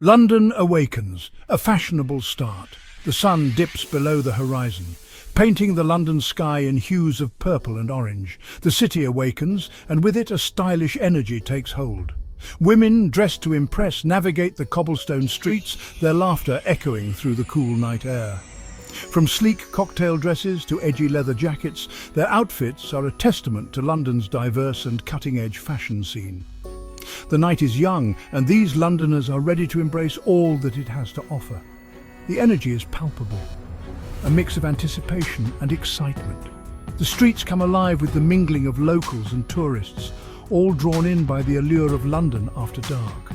London awakens, a fashionable start. The sun dips below the horizon, painting the London sky in hues of purple and orange. The city awakens, and with it a stylish energy takes hold. Women, dressed to impress, navigate the cobblestone streets, their laughter echoing through the cool night air. From sleek cocktail dresses to edgy leather jackets, their outfits are a testament to London's diverse and cutting-edge fashion scene. The night is young, and these Londoners are ready to embrace all that it has to offer. The energy is palpable, a mix of anticipation and excitement. The streets come alive with the mingling of locals and tourists, all drawn in by the allure of London after dark.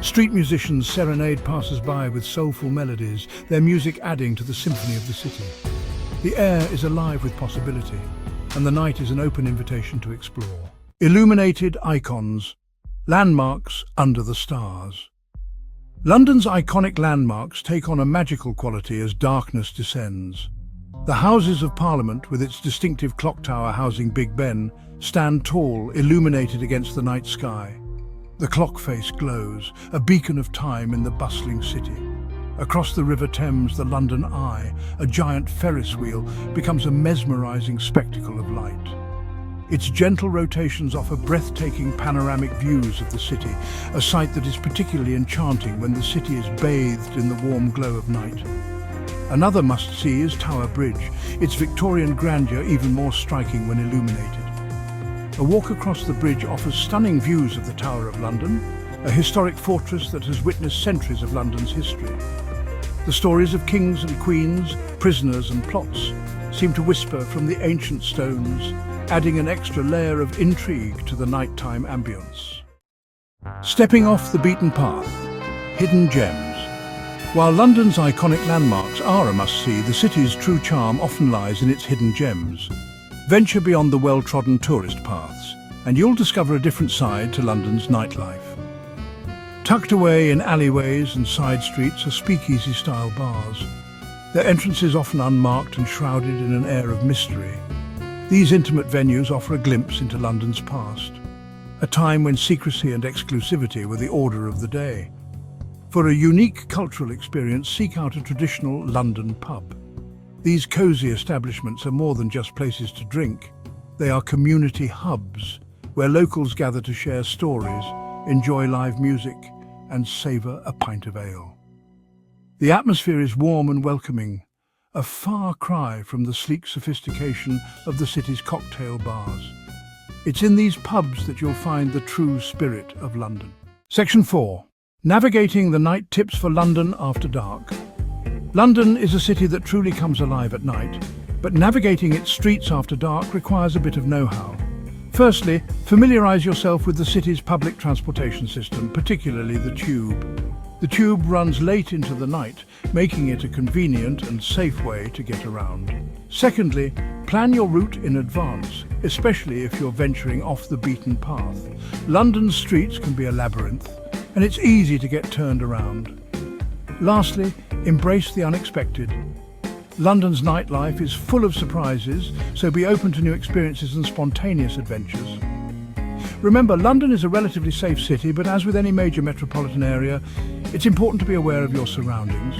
Street musicians serenade passers-by with soulful melodies, their music adding to the symphony of the city. The air is alive with possibility, and the night is an open invitation to explore. Illuminated icons, landmarks under the stars. London's iconic landmarks take on a magical quality as darkness descends. The Houses of Parliament, with its distinctive clock tower housing Big Ben, stand tall, illuminated against the night sky. The clock face glows, a beacon of time in the bustling city. Across the River Thames, the London Eye, a giant Ferris wheel, becomes a mesmerizing spectacle of light. Its gentle rotations offer breathtaking panoramic views of the city, a sight that is particularly enchanting when the city is bathed in the warm glow of night. Another must-see is Tower Bridge, its Victorian grandeur even more striking when illuminated. A walk across the bridge offers stunning views of the Tower of London, a historic fortress that has witnessed centuries of London's history. The stories of kings and queens, prisoners and plots seem to whisper from the ancient stones, adding an extra layer of intrigue to the nighttime ambience. Stepping off the beaten path, hidden gems. While London's iconic landmarks are a must-see, the city's true charm often lies in its hidden gems. Venture beyond the well-trodden tourist paths, and you'll discover a different side to London's nightlife. Tucked away in alleyways and side streets are speakeasy-style bars. Their entrances often unmarked and shrouded in an air of mystery. These intimate venues offer a glimpse into London's past, a time when secrecy and exclusivity were the order of the day. For a unique cultural experience, seek out a traditional London pub. These cosy establishments are more than just places to drink. They are community hubs, where locals gather to share stories, enjoy live music, and savor a pint of ale. The atmosphere is warm and welcoming, a far cry from the sleek sophistication of the city's cocktail bars. It's in these pubs that you'll find the true spirit of London. Section 4. Navigating the night tips for London after dark. London is a city that truly comes alive at night, but navigating its streets after dark requires a bit of know-how. Firstly, familiarize yourself with the city's public transportation system, particularly the tube. The tube runs late into the night, making it a convenient and safe way to get around. Secondly, plan your route in advance, especially if you're venturing off the beaten path. London's streets can be a labyrinth, and it's easy to get turned around. Lastly, embrace the unexpected. London's nightlife is full of surprises, so be open to new experiences and spontaneous adventures. Remember, London is a relatively safe city, but as with any major metropolitan area, it's important to be aware of your surroundings.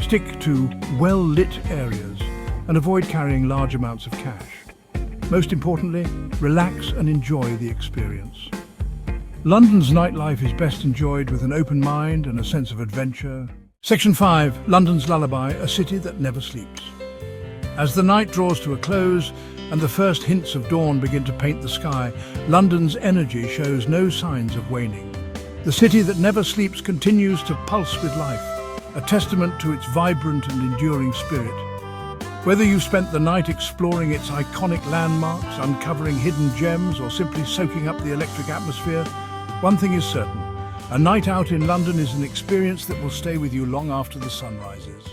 Stick to well-lit areas and avoid carrying large amounts of cash. Most importantly, relax and enjoy the experience. London's nightlife is best enjoyed with an open mind and a sense of adventure. Section 5. London's Lullaby, a city that never sleeps. As the night draws to a close and the first hints of dawn begin to paint the sky, London's energy shows no signs of waning. The city that never sleeps continues to pulse with life, a testament to its vibrant and enduring spirit. Whether you've spent the night exploring its iconic landmarks, uncovering hidden gems, or simply soaking up the electric atmosphere, one thing is certain: a night out in London is an experience that will stay with you long after the sun rises.